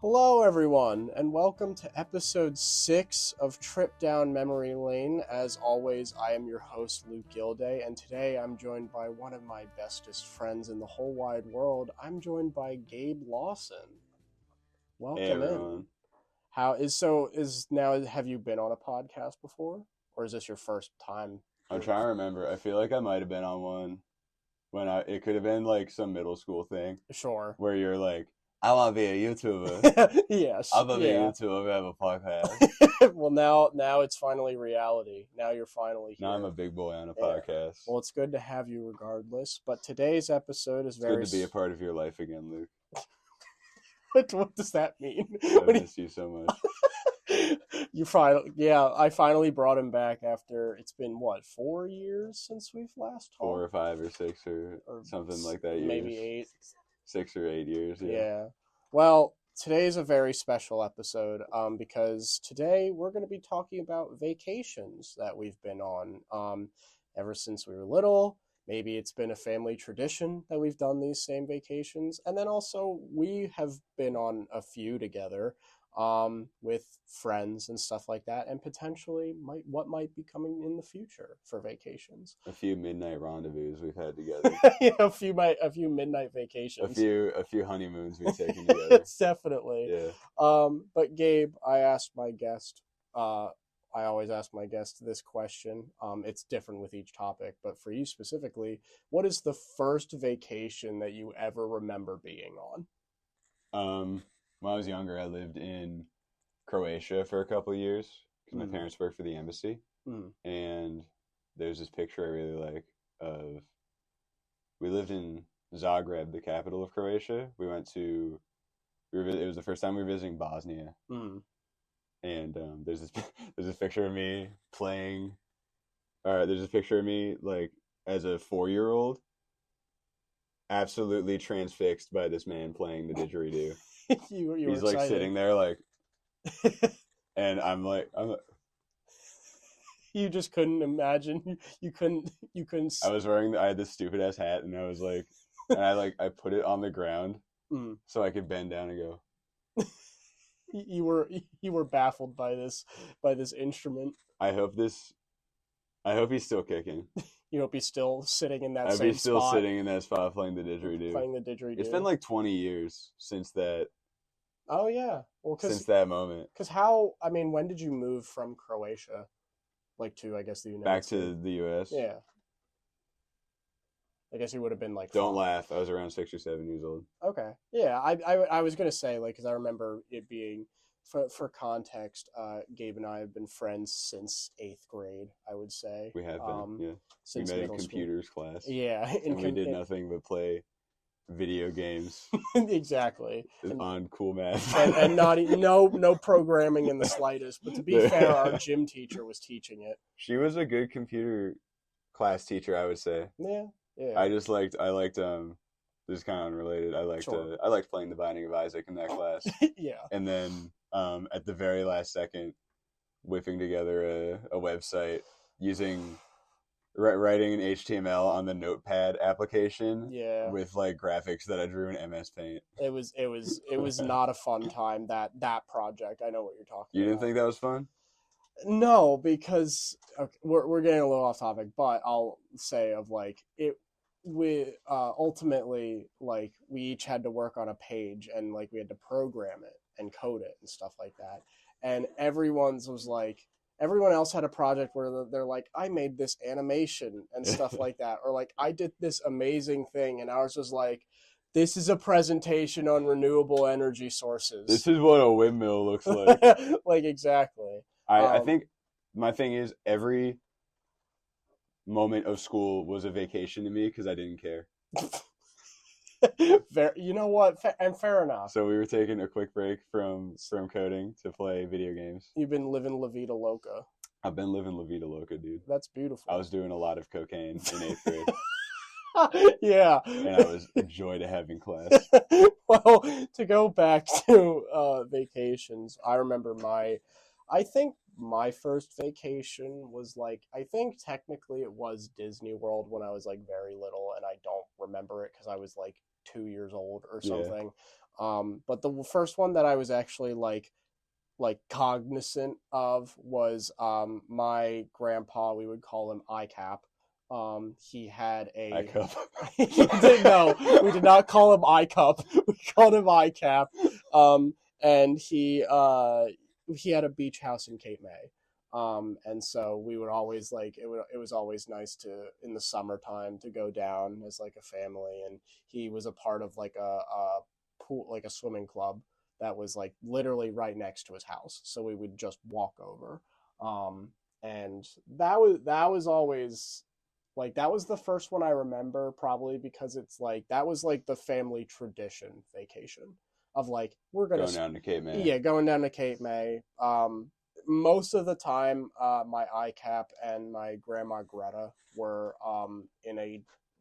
Hello, everyone, and welcome to episode 6 of Trip Down Memory Lane. As always, I am your host, Luke Guilday, and today I'm joined by one of my bestest friends in the whole wide world. I'm joined by Gabe Lawson. Welcome in. Have you been on a podcast before, or is this your first time? I'm trying to remember. I feel like I might have been on one it could have been like some middle school thing. Sure. Where you're like, I want to be a YouTuber. Yes. I'll be a YouTuber, have a podcast. Well, now it's finally reality. Now you're finally here. Now I'm a big boy on a podcast. Well, it's good to have you regardless. But today's episode is good to be a part of your life again, Luke. What does that mean? I miss you so much. I finally brought him back after it's been 4 years since we've last talked? 4 or 5 or 6 or something like that. Maybe 8. 6 or 8 years. Yeah. Well, today's a very special episode because today we're going to be talking about vacations that we've been on ever since we were little. Maybe it's been a family tradition that we've done these same vacations. And then also we have been on a few together with friends and stuff like that, and potentially what might be coming in the future for vacations. A few midnight rendezvous we've had together. A few midnight vacations. A few honeymoons we've taken together. Definitely. Yeah. But Gabe, I always ask my guest this question. It's different with each topic, but for you specifically, what is the first vacation that you ever remember being on? When I was younger, I lived in Croatia for a couple of years because my parents worked for the embassy. And there's this picture I really like of, we lived in Zagreb, the capital of Croatia. It was the first time we were visiting Bosnia. And there's this picture of me playing. There's a picture of me like as a 4-year-old, absolutely transfixed by this man playing the didgeridoo. He's like sitting there like, and I'm like. You just couldn't imagine. You couldn't. I had this stupid ass hat, and I was like, I put it on the ground so I could bend down and go. You were baffled by this instrument. I hope he's still kicking. You hope he's still sitting in that same spot. I'd be still sitting in that spot playing the didgeridoo. It's been like 20 years since that. Oh yeah, well, since that moment. Because when did you move from Croatia, like to I guess the United States? Back to the U.S. Yeah. I guess you would have been like. Don't laugh. I was around 6 or 7 years old. Okay. Yeah, I was gonna say because I remember it being. For context, Gabe and I have been friends since 8th grade, I would say. We have been, yeah. Since we met in computers class. Yeah. We did nothing but play video games. Exactly. On cool math. and no programming in the slightest. But to be fair, our gym teacher was teaching it. She was a good computer class teacher, I would say. Yeah. I liked this is kind of unrelated. I liked playing The Binding of Isaac in that class. Yeah. And then at the very last second, whipping together a website writing an HTML on the Notepad application. Yeah. With like graphics that I drew in MS Paint. It was not a fun time, that project. I know what you're talking about. You didn't think that was fun? No, because we're getting a little off topic, but I'll say we ultimately like we each had to work on a page and like we had to program it and code it and stuff like that, and everyone else had a project where they're like, I made this animation and stuff like that, or like I did this amazing thing, and ours was like, this is a presentation on renewable energy sources. This is what a windmill looks like. Like exactly. I think my thing is every moment of school was a vacation to me because I didn't care. You know what? Fair enough. So we were taking a quick break from coding to play video games. You've been living La Vida Loca. I've been living La Vida Loca, dude. That's beautiful. I was doing a lot of cocaine in 8th grade. Yeah. And I was a joy to have in class. Well, to go back to vacations, I remember I think my first vacation was I think technically it was Disney World when I was very little, and I don't remember it because I was 2 years old or something. But the first one that I was actually like cognizant of was my grandpa. We would call him ICAP. He had a cup. No, we did not call him iCup. We called him ICAP. And he had a beach house in Cape May. And so we would always like it was always nice to in the summertime to go down as like a family, and he was a part of like a pool, like a swimming club that was like literally right next to his house. So we would just walk over. And that was always like that was the first one I remember, probably because it's like that was like the family tradition vacation of like we're gonna going down to Cape May. Yeah, going down to Cape May. Most of the time, my ICAP and my grandma Greta were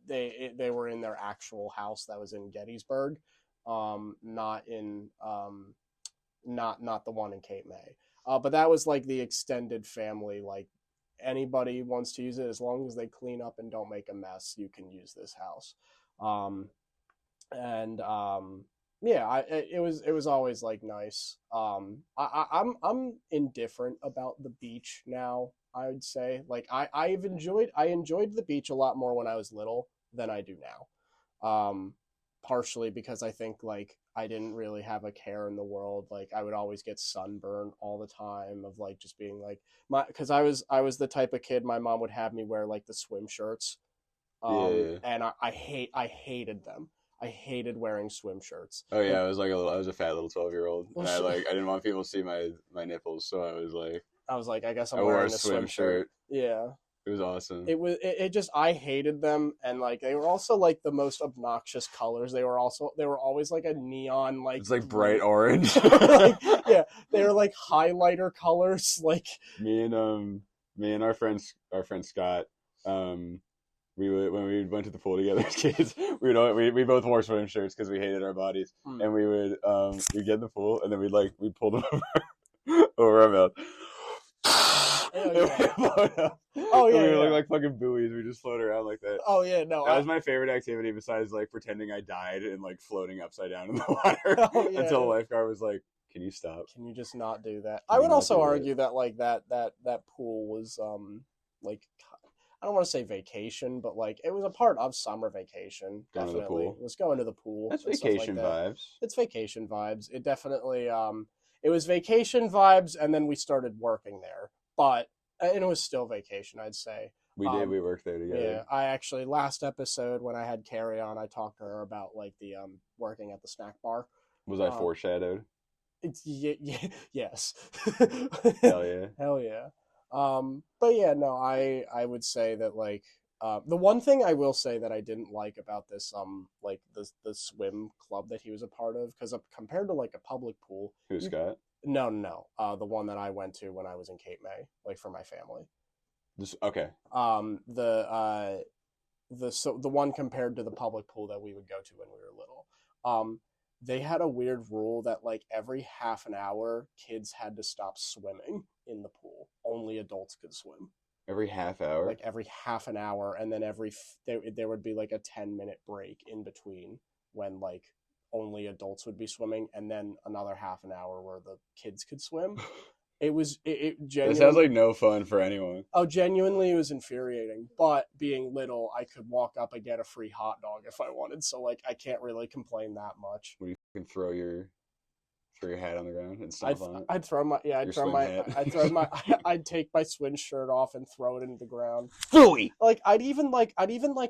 they were in their actual house that was in Gettysburg, not the one in Cape May. But that was like the extended family. Like anybody wants to use it, as long as they clean up and don't make a mess, you can use this house. Yeah, it was always like nice. I'm indifferent about the beach now. I would say like I enjoyed the beach a lot more when I was little than I do now. Partially because I think like I didn't really have a care in the world. Like I would always get sunburned all the time of like just being like because I was the type of kid my mom would have me wear like the swim shirts. And I hated them. I hated wearing swim shirts. Oh yeah, I was a fat little 12-year-old. And I didn't want people to see my nipples, so I was like, I guess I'm wearing a swim shirt. Yeah. It was awesome. It just I hated them, and like they were also like the most obnoxious colors. They were always like a neon like it's like bright orange. Like, yeah, they were like highlighter colors. Like me and our friend Scott, when we went to the pool together as kids, we both wore swim shirts because we hated our bodies, and we would we'd get in the pool and then we'd pull them over our mouth. Oh yeah. We would look like fucking buoys. We just float around like that. Oh yeah, no. That was my favorite activity besides like pretending I died and like floating upside down in the water until the lifeguard was like, "Can you stop? Can you just not do that?" I would also argue that like that pool was like I don't want to say vacation, but like it was a part of summer vacation. Definitely, it was going to the pool. That's vacation vibes. It's vacation vibes. It definitely it was vacation vibes, and then we started working there. But and it was still vacation, I'd say. We worked there together. Yeah, I actually last episode when I had Carrie on, I talked to her about like the working at the snack bar. Was I foreshadowed? It's yes. Hell yeah. Hell yeah. But yeah, no, I would say that like the one thing I will say that I didn't like about this like the swim club that he was a part of, because compared to like a public pool. Who's Scott? No. The one that I went to when I was in Cape May, like for my family. Okay. The one compared to the public pool that we would go to when we were little. They had a weird rule that like every half an hour kids had to stop swimming in the pool. Only adults could swim. Every half hour? Like every half an hour, and then there would be like a 10-minute break in between when like only adults would be swimming, and then another half an hour where the kids could swim. It genuinely... It sounds like no fun for anyone. Oh, genuinely, it was infuriating. But being little, I could walk up and get a free hot dog if I wanted. So, like, I can't really complain that much. Would you fucking throw your hat on the ground and stomp on it? I'd take my swim shirt off and throw it into the ground. Phooey! Like, I'd even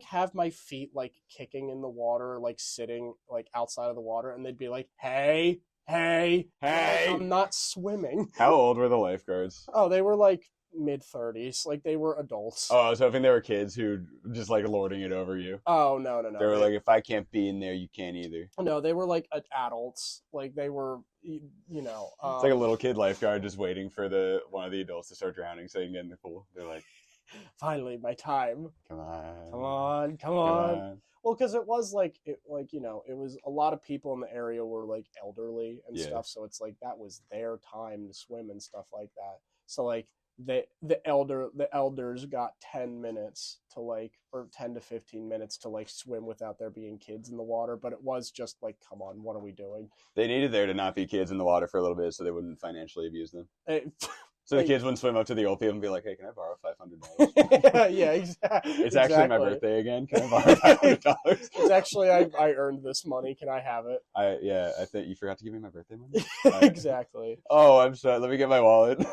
have my feet, like, kicking in the water, like, sitting, like, outside of the water, and they'd be like, hey, I'm not swimming. How old were the lifeguards? Oh, they were like mid-30s. Like they were adults. Oh, I was hoping they were kids who just like lording it over you. Oh, no. They were like, if I can't be in there, you can't either. No, they were like adults. Like they were, you know. It's like a little kid lifeguard just waiting for one of the adults to start drowning so they can get in the pool. They're like, finally, my time. Come on. Well, because it was it was a lot of people in the area were like elderly and stuff, so it's like that was their time to swim and stuff like that. So like the elders got 10 minutes to like, or 10 to 15 minutes to like swim without there being kids in the water, but it was just like, come on, what are we doing? They needed there to not be kids in the water for a little bit so they wouldn't financially abuse them. So the Hey. kids wouldn't swim up to the old people and be like, hey, can I borrow $500? Yeah, exactly. It's actually my birthday again. Can I borrow $500? It's actually, I earned this money. Can I have it? I think you forgot to give me my birthday money. Exactly. Oh, I'm sorry. Let me get my wallet.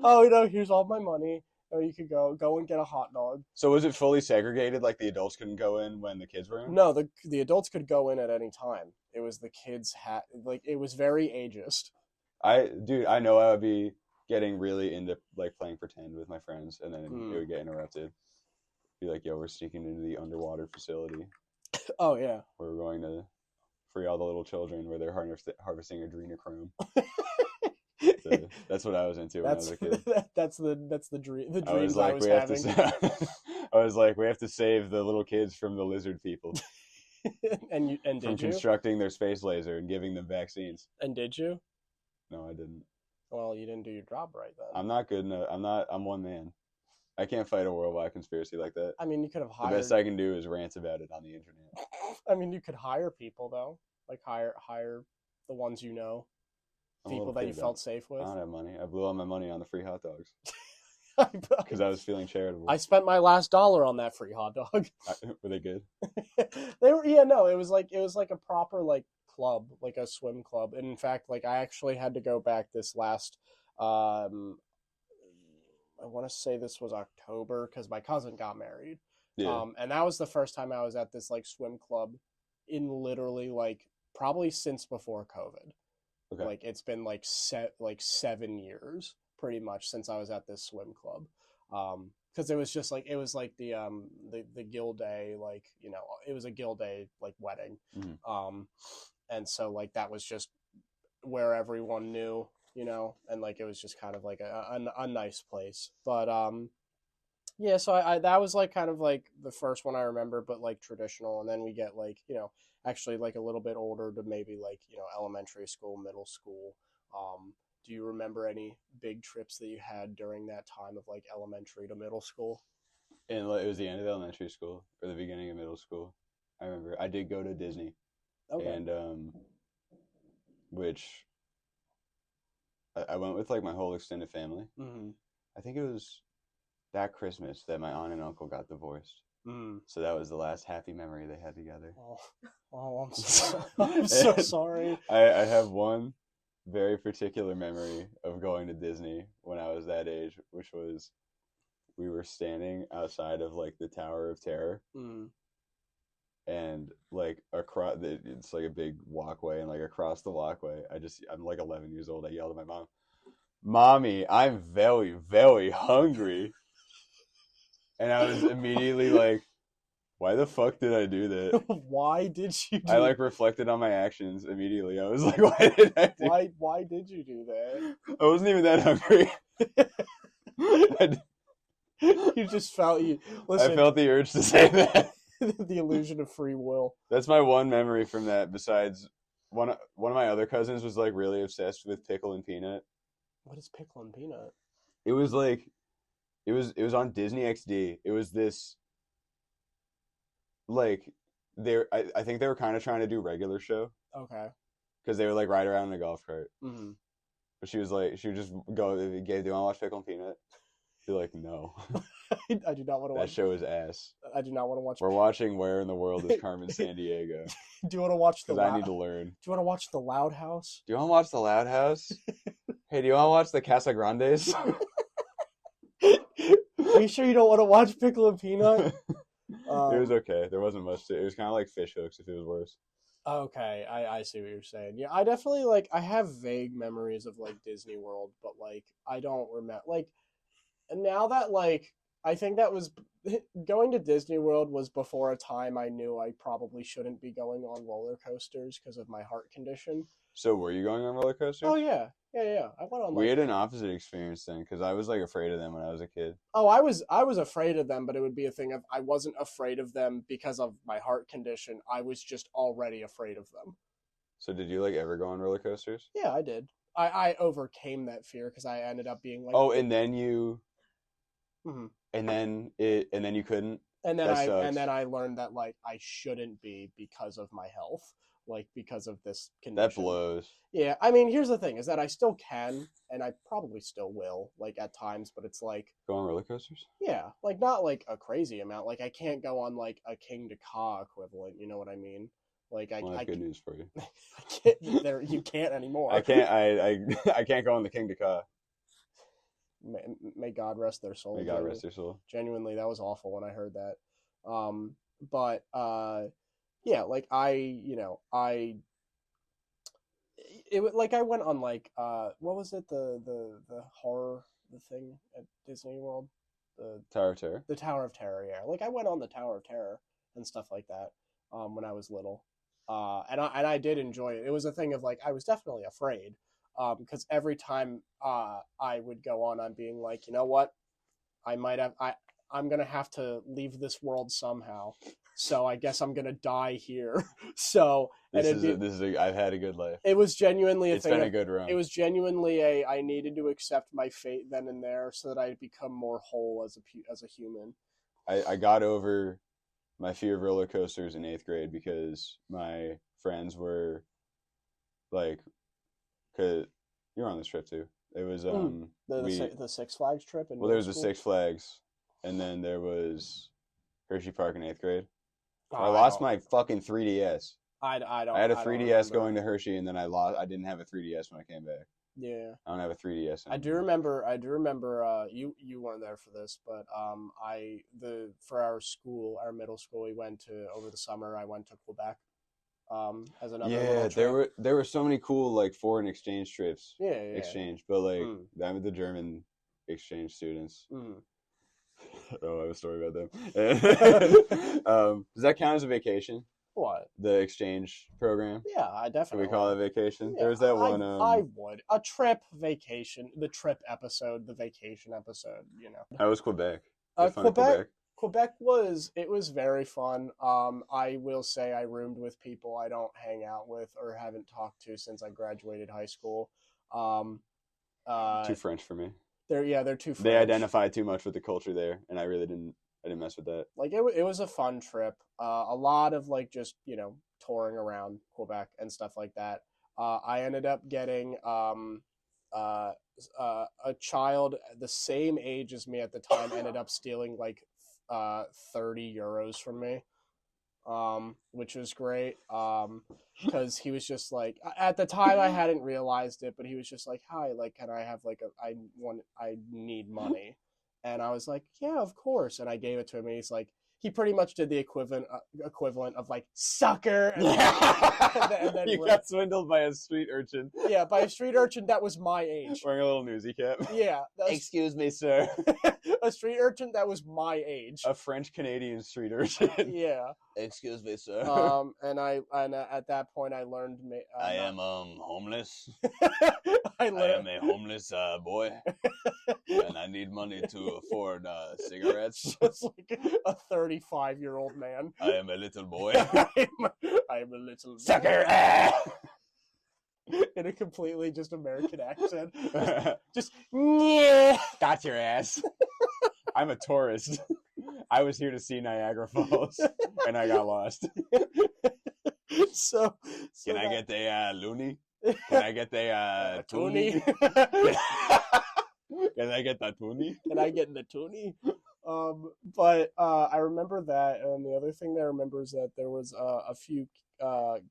Oh, here's all my money. Oh, you could go and get a hot dog. So was it fully segregated? Like the adults couldn't go in when the kids were in? No, the adults could go in at any time. It was the kids like it was very ageist. I know I would be getting really into like playing pretend with my friends, and then it would get interrupted. Be like, yo, we're sneaking into the underwater facility. Oh yeah. We're going to free all the little children where they're harvesting adrenochrome. So that's what I was into when I was a kid. That's the dream. The dreams I was having. I was like, we have to save the little kids from the lizard people. and did you? Constructing their space laser and giving them vaccines. And did you? No, I didn't. Well, you didn't do your job right then. I'm not good enough. I'm one man. I can't fight a worldwide conspiracy like that. I mean, you could have hired. The best I can do is rant about it on the internet. I mean, you could hire people though, like hire the ones you know, people that you felt safe with. I don't have money. I blew all my money on the free hot dogs because I was feeling charitable. I spent my last dollar on that free hot dog. Were they good? They were. Yeah, no, it was like a proper like club, like a swim club. And in fact, like I actually had to go back this last. I want to say this was October because my cousin got married. Yeah. And that was the first time I was at this like swim club in literally like probably since before COVID. Okay. Like it's been like 7 years pretty much since I was at this swim club. Because it was the Guilday, like, it was a Guilday like wedding. Mm-hmm. And so like that was just where everyone knew, and like it was just kind of like a nice place. But yeah, so I that was like kind of like the first one I remember, but like traditional. And then we get like, actually like a little bit older to maybe like, elementary school, middle school. Do you remember any big trips that you had during that time of like elementary to middle school? And it was the end of elementary school or the beginning of middle school. I remember I did go to Disney. Okay. And which I went with like my whole extended family. Mm-hmm. I think it was that Christmas that my aunt and uncle got divorced. Mm. So that was the last happy memory they had together. I'm so sorry. I have one very particular memory of going to Disney when I was that age, which was we were standing outside of like the Tower of Terror. Mm. And like across, it's like a big walkway, and like across the walkway, I'm like 11 years old. I yelled at my mom, "Mommy, I'm very, very hungry." And I was immediately like, why the fuck did I do that? Why did you do I like reflected on my actions immediately. I was like, why did I do Why did you do that? I wasn't even that hungry. You just felt listen, I felt the urge to say that. The illusion of free will. That's my one memory from that. Besides, one of my other cousins was like really obsessed with pickle and peanut. What is pickle and peanut? It was like, it was on Disney XD. It was this, like, I think they were kind of trying to do regular show. Okay. Because they would like ride around in a golf cart. Mm-hmm. But she would just go, Gabe, do you want to watch pickle and peanut? Be like, no. I do not want to watch. That show is ass. I do not want to watch. We're watching Where in the World is Carmen Sandiego. Do you want to watch because I need to learn. Do you want to watch The Loud House? Do you want to watch The Loud House? Hey, do you want to watch the Casa Grandes? Are you sure you don't want to watch Pickle and Peanut? It was okay. There wasn't much to it. It was kind of like Fish Hooks if it was worse. Okay, I see what you're saying. Yeah, I definitely like. I have vague memories of like Disney World, but like I don't remember like. And now that like I think that was going to Disney World was before a time I knew I probably shouldn't be going on roller coasters because of my heart condition. So were you going on roller coasters? Oh yeah. I went on. We had an opposite experience then because I was like afraid of them when I was a kid. Oh, I was afraid of them, but it would be a thing of I wasn't afraid of them because of my heart condition. I was just already afraid of them. So did you like ever go on roller coasters? Yeah, I did. I overcame that fear because I ended up being like, oh, and then you, mm-hmm. and then you couldn't. And then I learned that like I shouldn't be because of my health, like because of this condition. That blows. Yeah, I mean, here's the thing: is that I still can, and I probably still will, like at times. But it's like go on roller coasters. Yeah, like not like a crazy amount. Like I can't go on like a King to Ka equivalent. You know what I mean? Like Well, that's good news for you. I can't. There, you can't anymore. I can't. I can't go on the King to Ka. May God rest their soul. May God rest their soul. Genuinely, that was awful when I heard that. But yeah, like I like I went on like what was it, the horror, the thing at Disney World, the Tower of Terror. The Tower of Terror, yeah. Like I went on the Tower of Terror and stuff like that when I was little, and I did enjoy it. It was a thing of like I was definitely afraid. Because every time I would go on, I'm being like, you know what, I'm gonna have to leave this world somehow, so I guess I'm gonna die here. So I've had a good life. It was genuinely it's been a good run. It was genuinely I needed to accept my fate then and there, so that I become more whole as a human. I got over my fear of roller coasters in 8th grade because my friends were like. Cause you were on this trip too. It was the Six Flags trip. Well, there was the Six Flags, and then there was Hershey Park in 8th grade. I lost my fucking 3DS. I had a 3DS going to Hershey, and then I didn't have a 3DS when I came back. Yeah, I don't have a 3DS anymore. I do remember. You weren't there for this, but for our school, our middle school, we went to over the summer. I went to Quebec. As another there were so many cool like foreign exchange trips. Exchange, but like the German exchange students. Oh, I have a story about them. Does that count as a vacation? What? The exchange program? Yeah, I definitely. Can we call it a vacation? Yeah, There's that one. I would a trip vacation, the trip episode, the vacation episode. You know. How was Quebec? Quebec was very fun. I will say I roomed with people I don't hang out with or haven't talked to since I graduated high school. Too French for me. They're too French. They identify too much with the culture there, and I didn't mess with that. Like it was a fun trip. A lot of like just touring around Quebec and stuff like that. I ended up getting a child the same age as me at the time ended up stealing like 30 euros from me, which was great, because he was just like, at the time I hadn't realized it, but he was just like, hi, like, can I have like I need money, and I was like, yeah, of course, and I gave it to him, and he's like, he pretty much did the equivalent of like sucker, and then you got swindled by a street urchin. Yeah, by a street urchin that was my age, wearing a little newsy cap. Yeah. Excuse me, sir. A street urchin that was my age. A French-Canadian street urchin. Yeah. Excuse me, sir. And at that point I learned. I am homeless. I am a homeless boy, and I need money to afford cigarettes. Just like a 35-year-old man. I am a little boy. I am a little sucker. In a completely just American accent. Just got your ass. I'm a tourist. I was here to see Niagara Falls, and I got lost. So can I get the loony? Can I get the toonie? Can I get the toonie? Can I get the toonie? But I remember that, and the other thing that I remember is that there was a few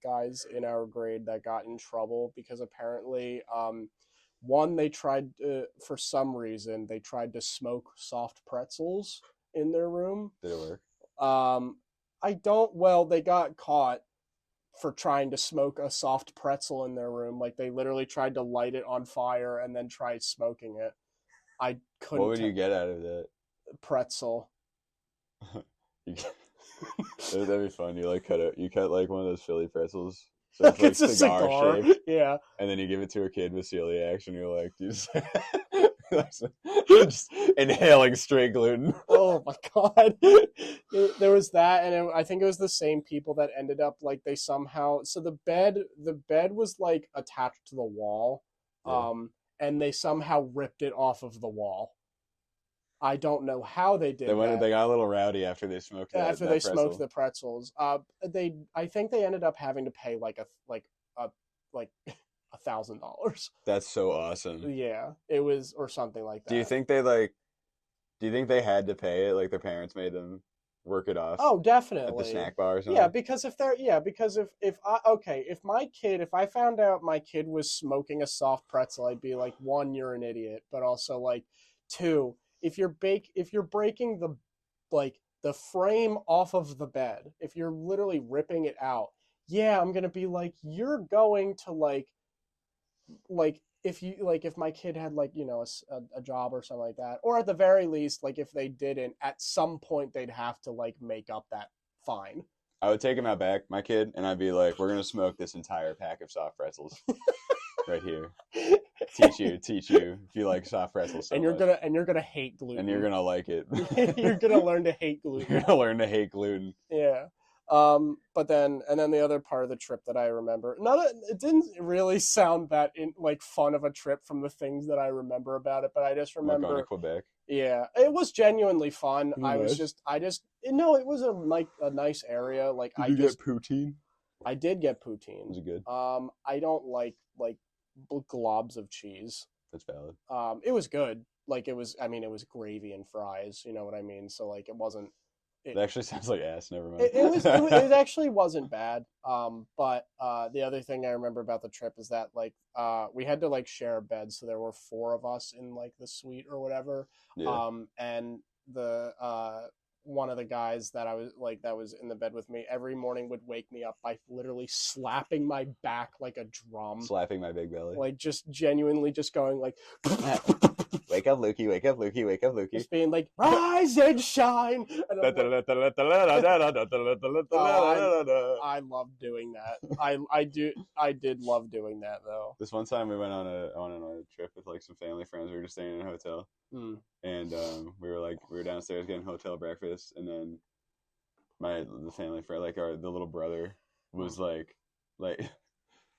guys in our grade that got in trouble because apparently one, they tried for some reason they tried to smoke soft pretzels in their room. Did it work? They got caught for trying to smoke a soft pretzel in their room. Like they literally tried to light it on fire and then tried smoking it. I couldn't. What would you get out of that? Pretzel. That'd be fun. You cut like one of those Philly pretzels. So it's like cigar shape. Yeah. And then you give it to a kid with celiac, and you're like, just inhaling straight gluten. Oh my god. There was that, and I think it was the same people that ended up like they somehow. So the bed was like attached to the wall, Yeah. And they somehow ripped it off of the wall. I don't know how they did that. They got a little rowdy after they smoked that pretzel. Smoked the pretzels. I think they ended up having to pay like $1,000. That's so awesome. Yeah, it was, or something like that. Do you think they had to pay it? Like their parents made them work it off? Oh, definitely. At the snack bar or something? Yeah, because if I found out my kid was smoking a soft pretzel, I'd be like, one, you're an idiot, but also like, two, if you're breaking the frame off of the bed, if you're literally ripping it out, yeah, I'm gonna be like, you're going to like if my kid had like, a job or something like that, or at the very least, like if they didn't, at some point they'd have to like make up that fine. I would take him out back, my kid, and I'd be like, we're gonna smoke this entire pack of soft pretzels right here. Teach you if you like soft pretzels so and you're much. gonna hate gluten, and you're gonna like it. You're gonna learn to hate gluten. You're gonna learn to hate gluten. Yeah. But then the other part of the trip that I remember, it didn't really sound that fun of a trip from the things that I remember about it, but I just remember going to Quebec. Yeah, it was genuinely fun. Nice. It was a nice area. Like, Did you get poutine? I did get poutine. Was it good? I don't like globs of cheese. That's valid. It was good. Like, it was gravy and fries. You know what I mean? So like, it wasn't. It actually sounds like ass. Never mind. It actually wasn't bad. But the other thing I remember about the trip is that we had to like share a bed, so there were 4 of us in like the suite or whatever. Yeah. And the one of the guys that was in the bed with me every morning would wake me up by literally slapping my back like a drum, slapping my big belly, like just genuinely just going like. Wake up, Lukey! Wake up, Lukey! Wake up, Lukey! Just being like, rise and shine. And I love doing that. I did love doing that though. This one time we went on a trip with like some family friends. We were just staying in a hotel, and we were downstairs getting hotel breakfast, and then the family friend, the little brother, was like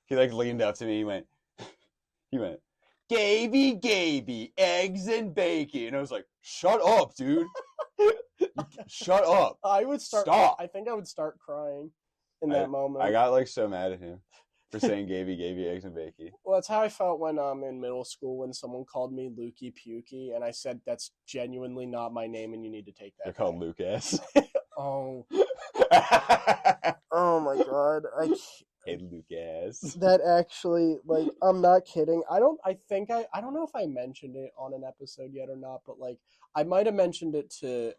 he leaned up to me. He went. Gaby, eggs and bacon. And I was like, shut up, dude. Shut up. Stop. I think I would start crying in that moment. I got so mad at him for saying Gaby, eggs and bacon. Well, that's how I felt when in middle school when someone called me Lukey Pukey, and I said that's genuinely not my name and you need to take that. They're called Lucas. Oh. Oh my god. Hey, Lucas. That actually, I'm not kidding. I don't know if I mentioned it on an episode yet or not, but I might have mentioned it to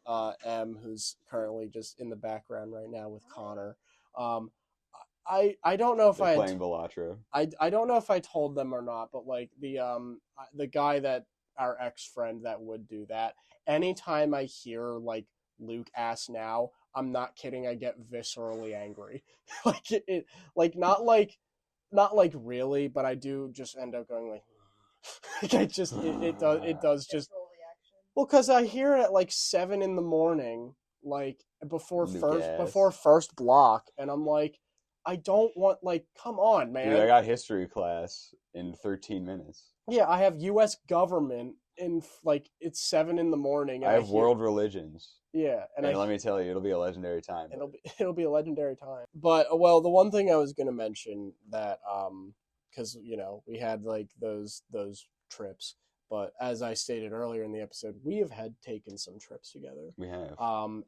M, who's currently just in the background right now with Connor. I don't know if They're playing Velatro. I don't know if I told them or not, but the guy that our ex-friend that would do that, anytime I hear Luke ass now, I'm not kidding, I get viscerally angry. Not really, but I do just end up going it does just well, because I hear it at 7 a.m, before first block, and I'm like, I don't want, come on, man. Dude, I got history class in 13 minutes. Yeah, I have U.S. government in it's 7 a.m. I have world religions. Yeah, and let me tell you, it'll be a legendary time. It'll be a legendary time. But the one thing I was gonna mention that because we had those trips, but as I stated earlier in the episode, we have taken some trips together. We have.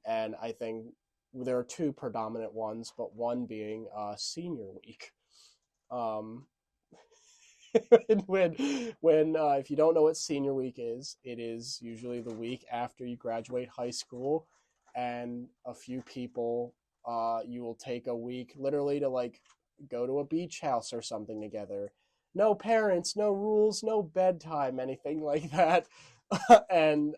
And I think there are 2 predominant ones, but one being senior week. when if you don't know what senior week is, it is usually the week after you graduate high school, and a few people you will take a week literally to go to a beach house or something together. No parents, no rules, no bedtime, anything like that. And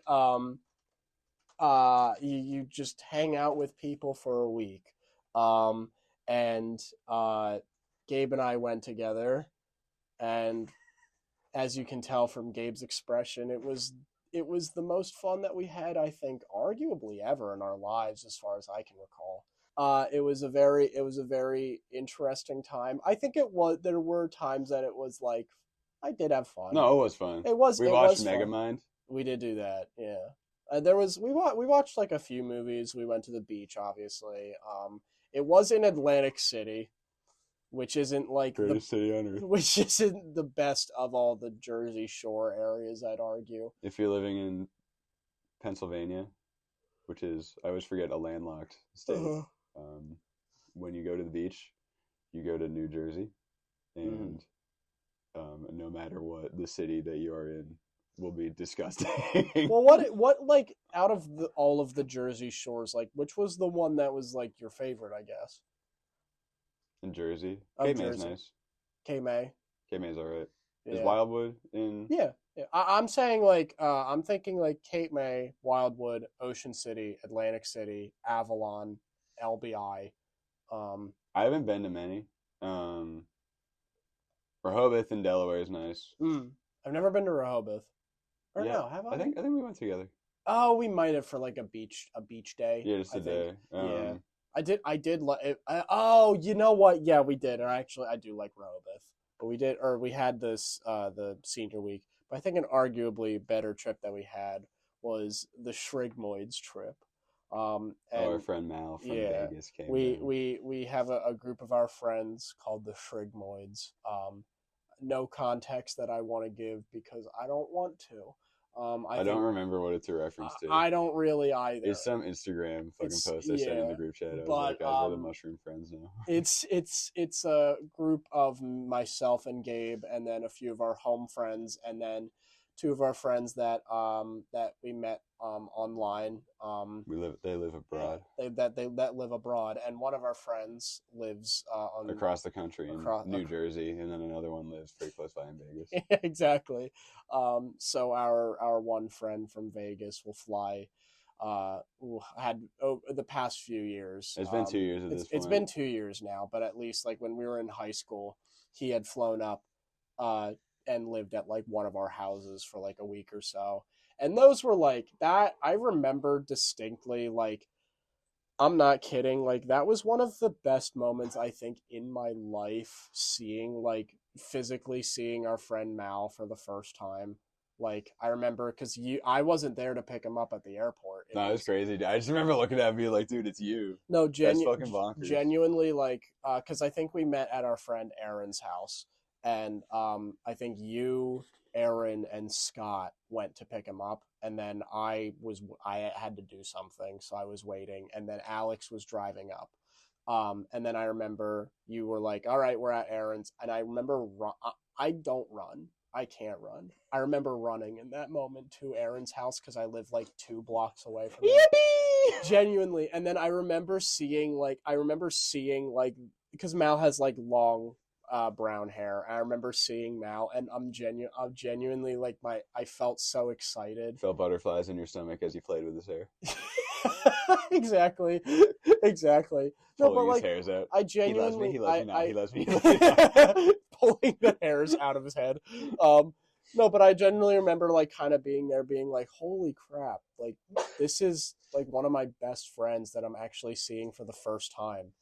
you just hang out with people for a week. And Gabe and I went together. And as you can tell from Gabe's expression, it was the most fun that we had, I think, arguably ever in our lives, as far as I can recall. It was a very interesting time. I think there were times that it was I did have fun. No, it was fun. We watched was Megamind. We did do that, yeah. We watched like a few movies. We went to the beach, obviously. It was in Atlantic City, which isn't like greatest city on earth, which isn't the best of all the Jersey Shore areas, I'd argue. If you're living in Pennsylvania, which is, I always forget, a landlocked state, when you go to the beach, you go to New Jersey, and no matter what, the city that you are in will be disgusting. Well, what like out of all of the Jersey Shores, like which was the one that was like your favorite, I guess? In Jersey, Cape May's nice. Cape May. Cape May's all right. Yeah. Is Wildwood in? Yeah. I'm saying like I'm thinking like Cape May, Wildwood, Ocean City, Atlantic City, Avalon, LBI. I haven't been to many. Rehoboth in Delaware is nice. I've never been to Rehoboth. Or yeah, no, have I? I think we went together. Oh, we might have for like a beach day. Yeah, just a day. Yeah, I did like it. Oh, you know what? Yeah, we did. Or actually, I do like Rehoboth, but we had this the senior week. But I think an arguably better trip that we had was the Shrigmoids trip. And our friend Mal from Vegas came. We have a group of our friends called the Shrigmoids. No context that I want to give because I don't want to. I don't remember what it's a reference to. I don't really either. It's some Instagram fucking post I sent in the group chat. I was like, guys, we're the mushroom friends now. It's a group of myself and Gabe, and then a few of our home friends, and then two of our friends that we met online. They live abroad. They live abroad, and one of our friends lives across the country in New Jersey, and then another one lives pretty close by in Vegas. Exactly. So our one friend from Vegas will fly. The past few years. It's been 2 years at this point. It's been 2 years now, but at least like when we were in high school, he had flown up and lived at like one of our houses for like a week or so. And those were like that. I remember distinctly, like, I'm not kidding. Like, that was one of the best moments I think in my life, physically seeing our friend Mal for the first time. Like, I remember because I wasn't there to pick him up at the airport. It was crazy, dude. I just remember looking at him and being like, dude, it's you. No, that's fucking bonkers. Genuinely, like, because I think we met at our friend Aaron's house. And I think you, Aaron, and Scott went to pick him up, and then I had to do something, so I was waiting, and then Alex was driving up, and then I remember you were like, "All right, we're at Aaron's," and I remember I don't run, I can't run. I remember running in that moment to Aaron's house because I live like 2 blocks away from it. Yippee! Genuinely, and then I remember seeing because Mal has like long brown hair. I remember seeing Mal, and I'm genuinely like I felt so excited. Felt butterflies in your stomach as you played with his hair. Exactly. No, but like his hairs out. I genuinely he loves me not. He loves me. Pulling the hairs out of his head. No, but I genuinely remember like kind of being there, being like, "Holy crap! Like this is like one of my best friends that I'm actually seeing for the first time.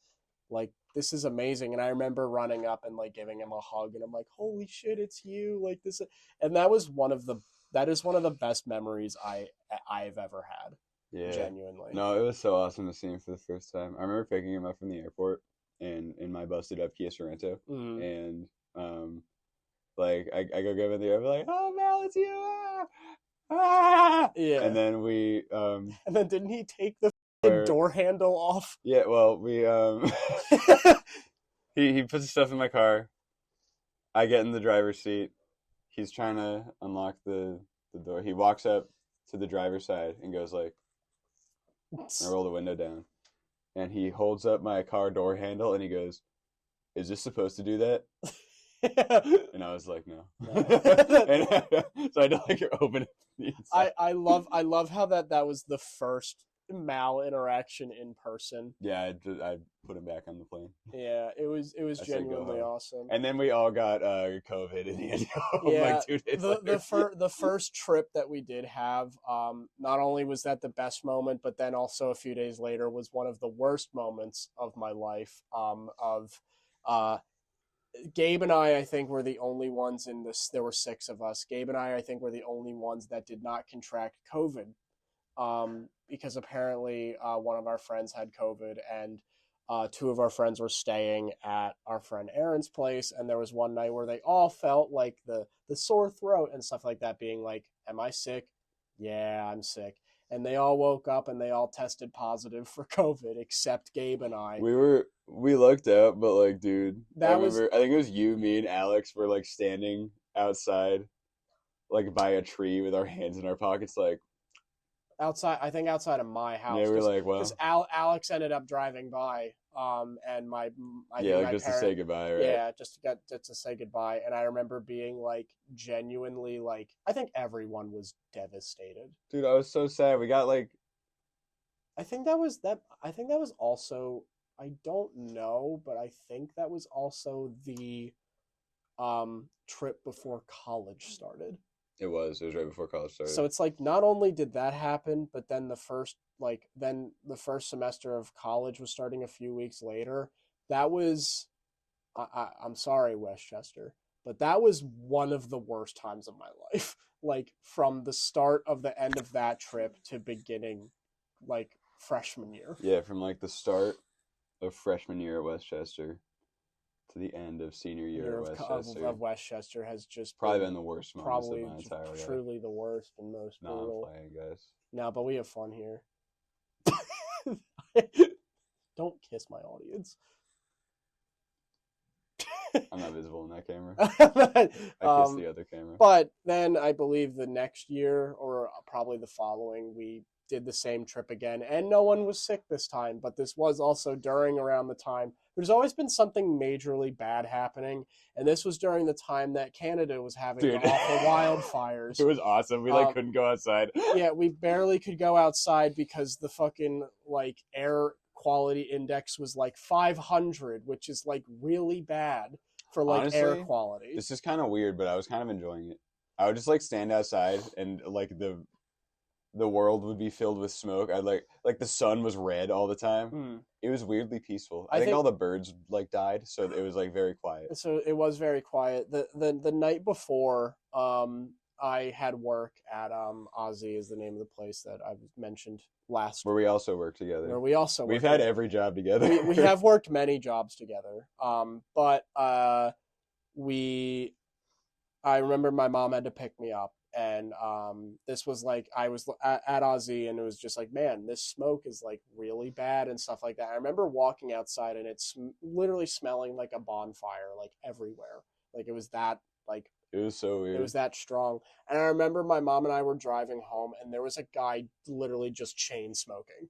Like, this is amazing." And I remember running up and like giving him a hug, and I'm like, "Holy shit, it's you!" Like this, and that is one of the best memories I've ever had. Yeah, genuinely. No, it was so awesome to see him for the first time. I remember picking him up from the airport and in my busted up Kia Sorento, and like I go give him the air, like, "Oh, Mal, it's you!" Yeah, and then we and then didn't he take the door handle off? Yeah, well, we he puts his stuff in my car. I get in the driver's seat. He's trying to unlock the door. He walks up to the driver's side and goes like, I roll the window down, and he holds up my car door handle and he goes, "Is this supposed to do that?" And I was like, "No." And so I don't like you're open. I love how that was the first Mal interaction in person. Yeah, I put him back on the plane. Yeah, it was genuinely awesome. And then we all got COVID in the end. Yeah, like 2 days later. The first trip that we did have, not only was that the best moment, but then also a few days later was one of the worst moments of my life. Gabe and I think, were the only ones in this. There were 6 of us. Gabe and I think, were the only ones that did not contract COVID, because apparently one of our friends had COVID, and 2 of our friends were staying at our friend Aaron's place, and there was one night where they all felt like the sore throat and stuff like that, being like, "Am I sick? Yeah, I'm sick." And they all woke up and they all tested positive for COVID, except Gabe and I. We lucked out, but like, dude, I think it was you, me, and Alex were like standing outside, like by a tree with our hands in our pockets, like outside. I think outside of my house. Yeah, we were like, well, because Alex ended up driving by, and my just to say goodbye, right? Yeah, just to say goodbye. And I remember being like genuinely like, I think everyone was devastated. Dude, I was so sad. We got like, I think that was also, I don't know, but I think that was also the trip before college started. It was right before college started. So it's like, not only did that happen, but then the first semester of college was starting a few weeks later. That was, I'm sorry, Westchester, but that was one of the worst times of my life. Like, from the start of the end of that trip to beginning, like, freshman year. Yeah, from like the start of freshman year at Westchester to the end of senior year at Westchester. Of Westchester has just been the worst moments probably of my entire life. Truly the worst and most brutal. I'm playing, guys. No, but we have fun here. Don't kiss my audience. I'm not visible in that camera. I kissed the other camera. But then I believe the next year, or probably the following, we did the same trip again, and no one was sick this time. But this was also around the time. There's always been something majorly bad happening, and this was during the time that Canada was having the awful wildfires. It was awesome. We couldn't go outside. Yeah, we barely could go outside because the fucking like air quality index was like 500, which is like really bad for like honestly, air quality. This is kind of weird, but I was kind of enjoying it. I would just like stand outside and like the world would be filled with smoke. I'd like the sun was red all the time. It was weirdly peaceful. I think all the birds like died, so it was like very quiet. So it was very quiet. The night before, I had work at Ozzy is the name of the place that I've mentioned last. Where we also work together. We've had every job together. we have worked many jobs together. But I remember my mom had to pick me up, and this was like, I was at Ozzy, and it was just like, man, this smoke is like really bad and stuff like that. I remember walking outside, and it's literally smelling like a bonfire, like everywhere. Like it was that like. It was so weird. It was that strong. And I remember my mom and I were driving home, and there was a guy literally just chain smoking,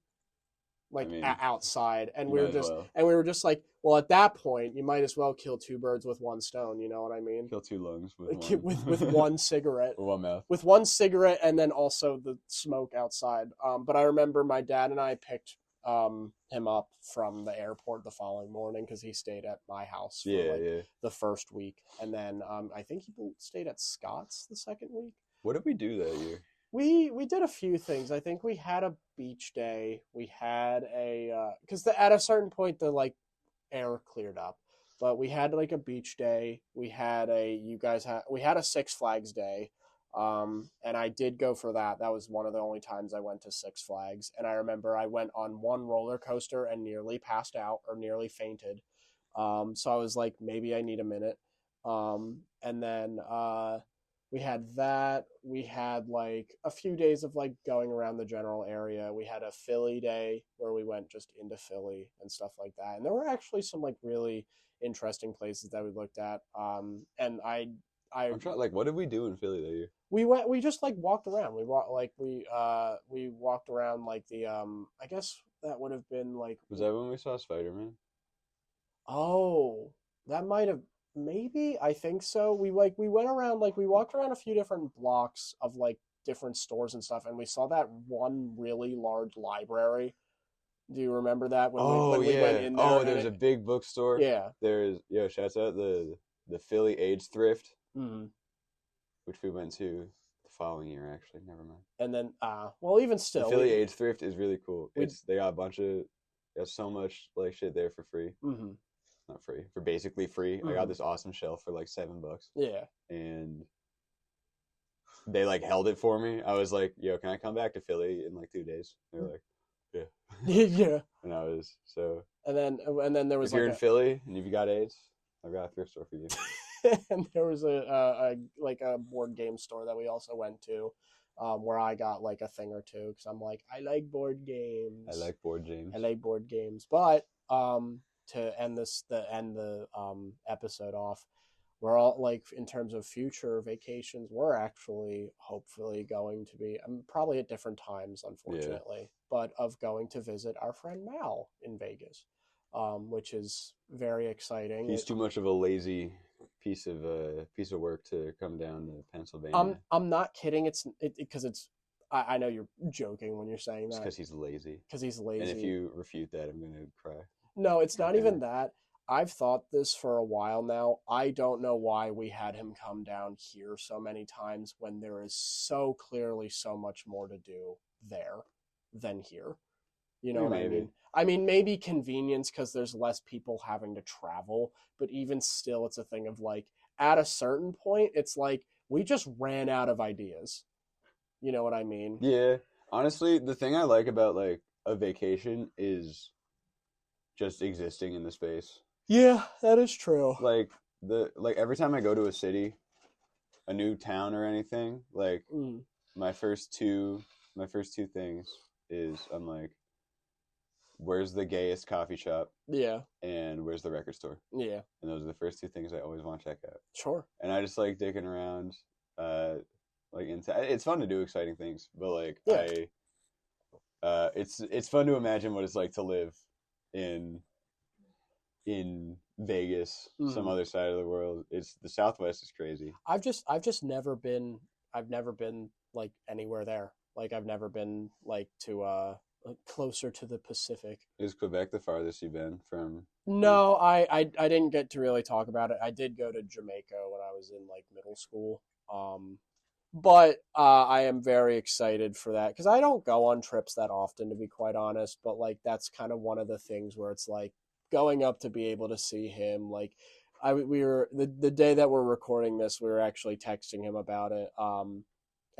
like outside. And we were just like, well, at that point, you might as well kill 2 birds with 1 stone. You know what I mean? Kill 2 lungs with one cigarette. With 1 mouth. With 1 cigarette, and then also the smoke outside. But I remember my dad and I picked him up from the airport the following morning, because he stayed at my house for the first week, and then I think he stayed at Scott's the second week. What did we do that year? We did a few things. I think we had a beach day. We had because at a certain point the like air cleared up, but we had like a beach day. We had a Six Flags day. And I did go for that. That was one of the only times I went to Six Flags. And I remember I went on one roller coaster and nearly passed out or nearly fainted. So I was like, maybe I need a minute. And then we had that. We had like a few days of like going around the general area. We had a Philly day where we went just into Philly and stuff like that. And there were actually some like really interesting places that we looked at. And I'm trying, like, what did we do in Philly that year? We just like walked around. We walked around like the I guess that would have been like. Was that when we saw Spider-Man? Oh, that might have, maybe. I think so. We went around, like we walked around a few different blocks of like different stores and stuff, and we saw that one really large library. Do you remember that when we went in there? Oh, there's a big bookstore. Yeah. There's shouts out the Philly Age Thrift. Mm-hmm. Which we went to the following year, actually. Never mind. And then, well, even still, the Philly Age Thrift is really cool. They got so much like shit there for free. Mm-hmm. not free, for basically free. I got this awesome shelf for like $7. Yeah. And they like held it for me. I was like, yo, can I come back to Philly in like 2 days? They were like, yeah. Yeah. And I was so. And then there was if you're in Philly and you've got AIDS, I've got a thrift store for you. And there was a board game store that we also went to, where I got like a thing or two because I'm like, I like board games. I like board games. I like board games. But to end the episode off, we're all like, in terms of future vacations, we're actually hopefully going to be probably at different times, unfortunately, but of going to visit our friend Mal in Vegas, which is very exciting. He's too much of a lazy piece of work to come down to Pennsylvania. I'm not kidding. It's because it's. I know you're joking when you're saying that. Because he's lazy. Because he's lazy. And if you refute that, I'm gonna cry. No, it's not even that. I've thought this for a while now. I don't know why we had him come down here so many times when there is so clearly so much more to do there than here. You know what I mean? I mean, maybe convenience because there's less people having to travel, but even still, it's a thing of like, at a certain point, it's like, we just ran out of ideas. You know what I mean? Yeah. Honestly, the thing I like about like a vacation is just existing in the space. Yeah, that is true. Like every time I go to a city, a new town or anything, like my first two things is I'm like, where's the gayest coffee shop? Yeah. And where's the record store? Yeah. And those are the first two things I always want to check out. Sure. And I just like digging around, it's fun to do exciting things, but like it's fun to imagine what it's like to live in Vegas, some other side of the world. It's the Southwest is crazy. I've just never been like anywhere there. Like I've never been like to closer to the Pacific. Is Quebec the farthest you've been from? No, I didn't get to really talk about it. I did go to Jamaica when I was in like middle school. But I am very excited for that because I don't go on trips that often, to be quite honest. But like that's kind of one of the things where it's like going up to be able to see him. Like we were the day that we're recording this, we were actually texting him about it.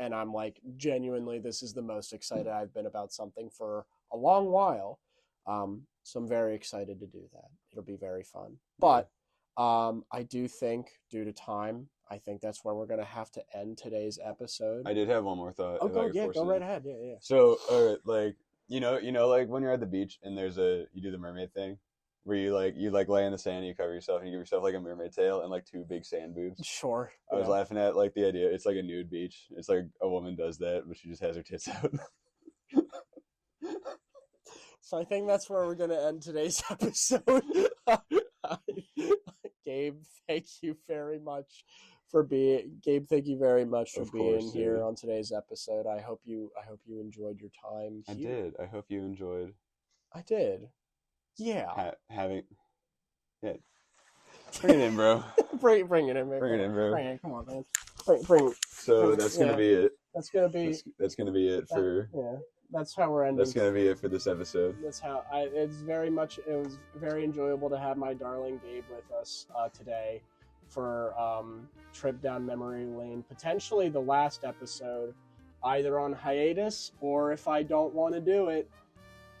And I'm like, genuinely, this is the most excited I've been about something for a long while. So I'm very excited to do that. It'll be very fun. But I do think, due to time, I think that's where we're going to have to end today's episode. I did have one more thought. Oh, go right ahead. Yeah. So, like, you know, like when you're at the beach and you do the mermaid thing, where you lay in the sand, you cover yourself, and you give yourself like a mermaid tail and like two big sand boobs. Sure. I was laughing at like the idea. It's like a nude beach. It's like a woman does that, but she just has her tits out. So I think that's where we're going to end today's episode. Gabe, thank you very much for being here on today's episode. I hope you enjoyed your time here. I did. I hope you enjoyed. I did. Yeah. Bring it in, bro. bring it in, man. Bring it in, bro. Bring it. Come on, man. Bring it. So that's gonna be it. That's gonna be. That's gonna be it for. Yeah. That's how we're ending. That's gonna be it for this episode. That's how it was very enjoyable to have my darling Gabe with us today for trip down memory lane. Potentially the last episode, either on hiatus or if I don't want to do it.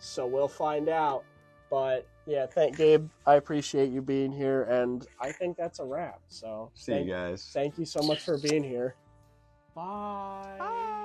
So we'll find out. But yeah, thank Gabe. I appreciate you being here, and I think that's a wrap. So see you guys. Thank you so much for being here. Bye.